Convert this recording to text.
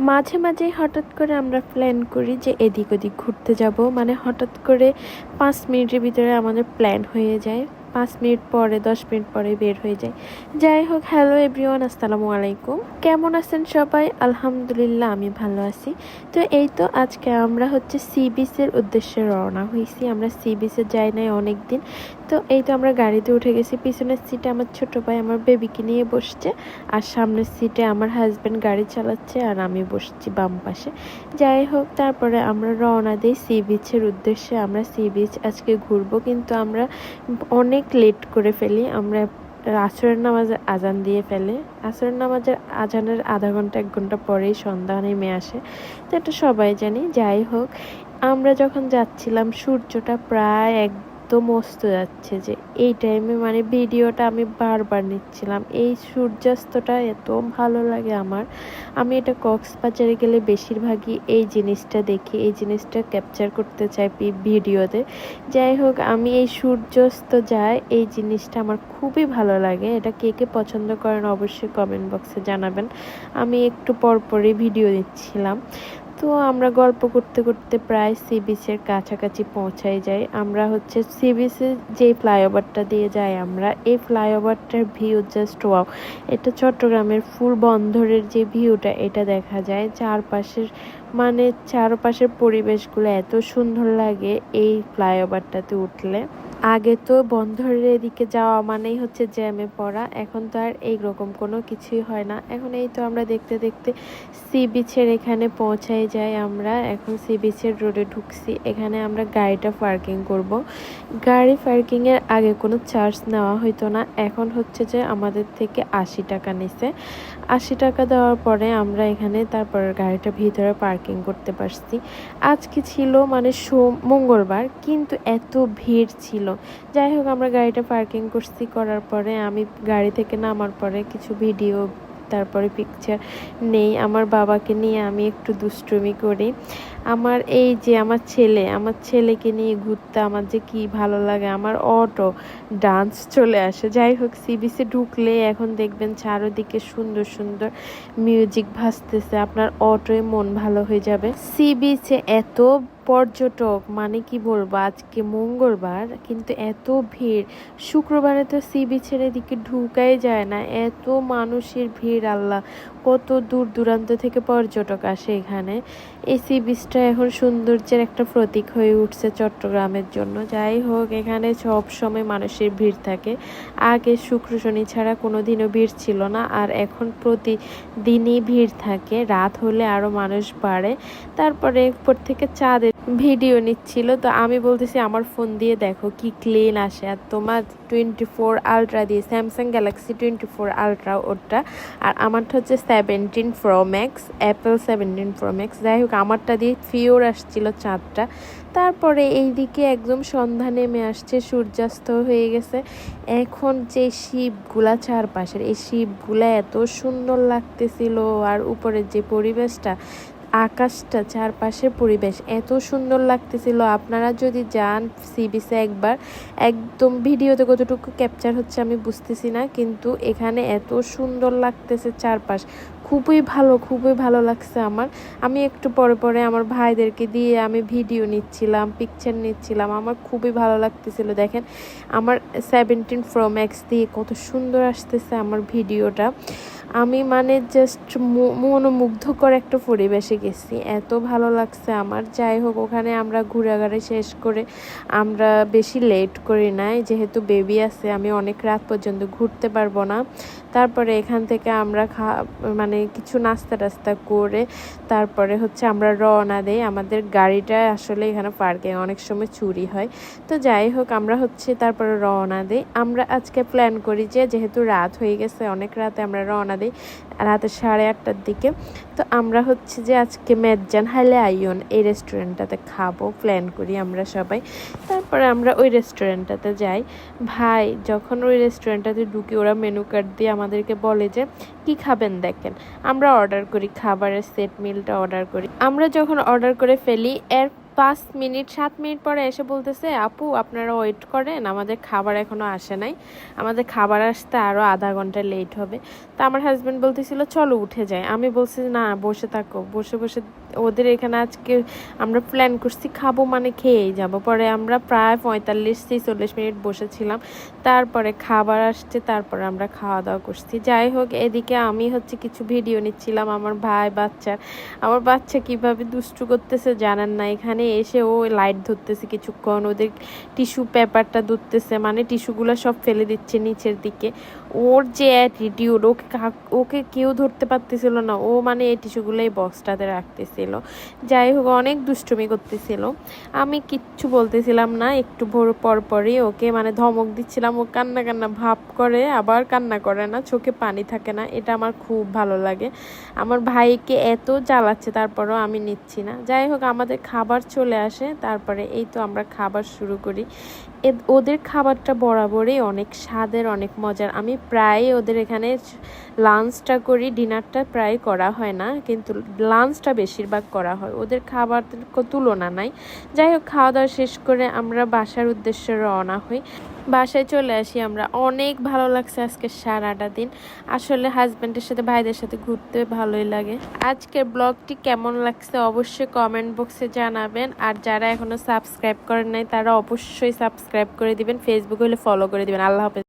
মাঝে মাঝে হঠাৎ করে আমরা প্ল্যান করি যে এদিক ওদিক ঘুরতে যাব, মানে হঠাৎ করে 5 মিনিটের ভিতরে আমাদের প্ল্যান হয়ে যায়। 5 মিনিট পরে 10 মিনিট পরে বের হয়ে যায়। যাই হোক, হ্যালো এভরিওয়ান, আসসালামু আলাইকুম। কেমন আছেন সবাই? আলহামদুলিল্লাহ, আমি ভালো আছি। তো এই তো আজকে আমরা হচ্ছে সি বিচের উদ্দেশ্যে রওনা হয়েছি। আমরা সি বিচে যাই নাই অনেক দিন। তো এই তো আমরা গাড়িতে উঠে গেছি। পিছনের সিটে আমার ছোট ভাই আমার বেবিকে নিয়ে বসছে, আর সামনের সিটে আমার হাজব্যান্ড গাড়ি চালাচ্ছে, আর আমি বসছি বাম পাশে। যাই হোক, তারপরে আমরা রওনা দিই সি বিচের উদ্দেশ্যে। আমরা সি বিচ আজকে ঘুরবো, কিন্তু আমরা অনেক লেট করে ফেলি। আমরা আসরের নামাজের আজান দিয়ে ফেলে। আসরের নামাজের আজানের আধা ঘন্টা 1 ঘন্টা পরেই সন্ধ্যা নেমে আসে, তো এটা সবাই জানি। যাই হোক, আমরা যখন যাচ্ছিলাম সূর্যটা প্রায় একদম অস্ত যাচ্ছে, যে এই টাইমে মানে ভিডিওটা আমি বারবার নিচ্ছিলাম। এই সূর্যাস্তটা এত ভালো লাগে আমার। আমি এটা কক্সবাজারে গেলে বেশিরভাগই এই জিনিসটা দেখি, এই জিনিসটা ক্যাপচার করতে চাই ভিডিওতে। যাই হোক, আমি এই সূর্যাস্ত যায় এই জিনিসটা আমার খুবই ভালো লাগে। এটা কে কে পছন্দ করেন অবশ্যই কমেন্ট বক্সে জানাবেন। আমি একটু পরপরই ভিডিও দিচ্ছিলাম। তো আমরা গল্প করতে করতে প্রায় সি বিচের কাছাকাছি পৌঁছাই যাই। আমরা হচ্ছে সি বিচের যে ফ্লাইওভারটা দিয়ে যাই, আমরা এই ফ্লাইওভারটার ভিউ জাস্ট ওয়াও। এটা চট্টগ্রামের ফুল বন্দরের যে ভিউটা এটা দেখা যায়। চারপাশের পরিবেশগুলো এত সুন্দর লাগে এই ফ্লাইওভারটাতে উঠলে। আগে তো বন্দরের এদিকে যাওয়া মানেই হচ্ছে জ্যামে পড়া, এখন তো আর এইরকম কোনো কিছুই হয় না। এখন এই তো আমরা দেখতে দেখতে সি বিচের এখানে পৌঁছাই যাই। আমরা এখন সি বিচের রোডে ঢুকছি। এখানে আমরা গাড়িটা পার্কিং করব। গাড়ি পার্কিংয়ের আগে কোনো চার্জ নেওয়া হইতো না, এখন হচ্ছে যে আমাদের থেকে 80 টাকা নিছে। 80 টাকা দেওয়ার পরে আমরা এখানে তারপর গাড়িটা ভিতরে পার্কিং করতে পারছি। আজকে ছিল মানে মঙ্গলবার, কিন্তু এত ভিড় ছিল। যাই হোক, আমরা গাড়িটা পার্কিং করছি, করার পরে আমি গাড়ি থেকে নামার পরে কিছু ভিডিও তারপরে পিকচার নেই। আমার বাবাকে নিয়ে আমি একটু দুষ্টুমি করি। আমার ছেলেকে নিয়ে ঘুরতে আমার যে কি ভালো লাগে, আমার অটো ডান্স চলে আসে। যাই হোক, সি বিচে ঢুকলে এখন দেখবেন চারদিকে সুন্দর সুন্দর মিউজিক ভাসতেছে, আপনার অটোয় মন ভালো হয়ে যাবে। সি বিচে এত পর্যটক, মানে কি বলবো, আজকে মঙ্গলবার কিন্তু এত ভিড়। শুক্রবারে তো সি বিচের এদিকে ঢুকাই যায় না, এত মানুষের ভিড়। আল্লাহ, কত দূর দূরান্ত থেকে পর্যটক আসে এখানে। এই সি বিচটা এখন সৌন্দর্যের একটা প্রতীক হয়ে উঠছে চট্টগ্রামের জন্য। যাই হোক, এখানে সব সময় মানুষের ভিড় থাকে। আগে শুক্র শনি ছাড়া কোনো দিনও ভিড় ছিল না, আর এখন প্রতিদিনই ভিড় থাকে। রাত হলে আরো মানুষ বাড়ে। তারপরে উপর থেকে চাঁদের ভিডিও নিচ্ছিল, তো আমি বলতেছি আমার ফোন দিয়ে দেখো কি ক্লিন আসে। আর তোমার 24 আলট্রা দিয়ে, স্যামসাং গ্যালাক্সি 24 আলট্রা ওটা, আর আমারটা হচ্ছে 17 pro max, Apple 17 pro max. যাই হোক, আমারটা দিয়ে ফিওর আসছিল চাঁদটা। তারপরে এইদিকে একদম সন্ধ্যা নেমে আসছে, সূর্যাস্ত হয়ে গেছে। এখন যে শিপগুলা চারপাশের, এই শিপগুলা এত সুন্দর লাগতেছিল, আর উপরের যে পরিবেশটা, আকাশটা, চারপাশের পরিবেশ এত সুন্দর লাগতেছিল। আপনারা যদি যান সি বিচে একবার, একদম ভিডিওতে কতটুকু ক্যাপচার হচ্ছে আমি বুঝতেছি না, কিন্তু এখানে এত সুন্দর লাগতেছে চারপাশ। খুবই ভালো লাগছে আমার। আমি একটু পরে পরে আমার ভাইদেরকে দিয়ে আমি ভিডিও নিচ্ছিলাম, পিকচার নিচ্ছিলাম। আমার খুবই ভালো লাগতেছিল। দেখেন, আমার 17 প্রো ম্যাক্স দিয়ে কত সুন্দর আসতেছে আমার ভিডিওটা। আমি মানে জাস্ট মনোমুগ্ধকর একটা পরিবেশে গেছি, এত ভালো লাগছে আমার। যাই হোক, ওখানে আমরা ঘোরাঘুরি শেষ করে আমরা বেশি লেট করি নাই, যেহেতু বেবি আছে, আমি অনেক রাত পর্যন্ত ঘুরতে পারবো না। তারপরে এখান থেকে আমরা মানে কিছু নাস্তা টাস্তা করে তারপরে হচ্ছে আমরা রওনা দেই। আমাদের গাড়িটা আসলে এখানে পার্কিং অনেক সময় চুরি হয়। তো যাই হোক, আমরা হচ্ছে তারপরে রওনা দিই। আমরা আজকে প্ল্যান করি যে যেহেতু রাত হয়ে গেছে, অনেক রাতে আমরা রওনা দিই, রাতে 8:30টার দিকে। তো আমরা হচ্ছে যে আজকে মেজান হাইলে আইয়ন এই রেস্টুরেন্টটাতে খাবো প্ল্যান করি আমরা সবাই। তারপরে আমরা ওই রেস্টুরেন্টটাতে যাই। ভাই, যখন ওই রেস্টুরেন্টটাতে ঢুকি, ওরা মেনু কার্ড দিয়ে আমাদেরকে বলে যে কি খাবেন দেখেন। আমরা অর্ডার করি, খাবারের সেট মিলটা অর্ডার করি। আমরা যখন অর্ডার করে ফেলি, এর 5 মিনিট 7 মিনিট পরে এসে বলতেছে, আপু আপনারা ওয়েট করেন, আমাদের খাবার এখনো আসে নাই, আমাদের খাবার আসতে আরও আধা ঘন্টা লেট হবে। তা আমার হাজব্যান্ড বলতেছিল চলো উঠে যাই। আমি বলছি না, বসে থাকো, বসে বসে ওদের এখানে আজকে আমরা প্ল্যান করছি খাবো মানে খেয়েই যাব। পরে আমরা প্রায় 45-40 মিনিট বসেছিলাম, তারপরে খাবার আসছে, তারপরে আমরা খাওয়া দাওয়া করছি। যাই হোক, এদিকে আমি হচ্ছে কিছু ভিডিও নিচ্ছিলাম আমার ভাই বাচ্চার। আমার বাচ্চা কিভাবে দুষ্টু করতেছে জানেন না, এখানে এসে ও লাইট ধরতেছে কিছুক্ষণ, ওদের টিস্যু পেপারটা ধরতেছে, মানে টিস্যুগুলো সব ফেলে দিচ্ছে নিচের দিকে। ওর যে অ্যাটিটিউড, ওকে কেউ ধরতে পারতেছিল না, ও মানে এই টিস্যুগুলো এই বক্সটাতে রাখতেছিল। যাই হোক, অনেক দুষ্টুমি করতেছিল। আমি কিচ্ছু বলতেছিলাম না, একটু পরই ওকে মানে ধমক দিচ্ছিলাম। ও কান্না কান্না ভাব করে, আবার কান্না করে না, চোখে পানি থাকে না। এটা আমার খুব ভালো লাগে। আমার ভাইকে এত জ্বালাচ্ছে, তারপরও আমি নিচ্ছি না। যাই হোক, আমাদের খাবার চলে আসে, তারপরে এই তো আমরা খাবার শুরু করি। ওদের খাবারটা বরাবরই অনেক স্বাদের, অনেক মজার। আমি প্রায় ওদের এখানে লাঞ্চটা করি, ডিনারটা প্রায় করা হয় না, কিন্তু লাঞ্চটা বেশিরভাগ করা হয়। ওদের খাবার তুলনা নাই। যাই হোক, খাওয়া দাওয়া শেষ করে আমরা বাসার উদ্দেশ্যে রওনা হই। বাসায় চলে আসি আমরা। অনেক ভালো লাগছে আজকে সারাটা দিন। আসলে হাজব্যান্ডের সাথে ভাইদের সাথে ঘুরতে ভালোই লাগে। আজকের ব্লগটি কেমন লাগছে অবশ্যই কমেন্ট বক্সে জানাবেন। আর যারা এখনো সাবস্ক্রাইব করেন নাই তারা অবশ্যই সাবস্ক্রাইব করে দিবেন, ফেসবুক হলে ফলো করে দিবেন। আল্লাহ হাফেজ।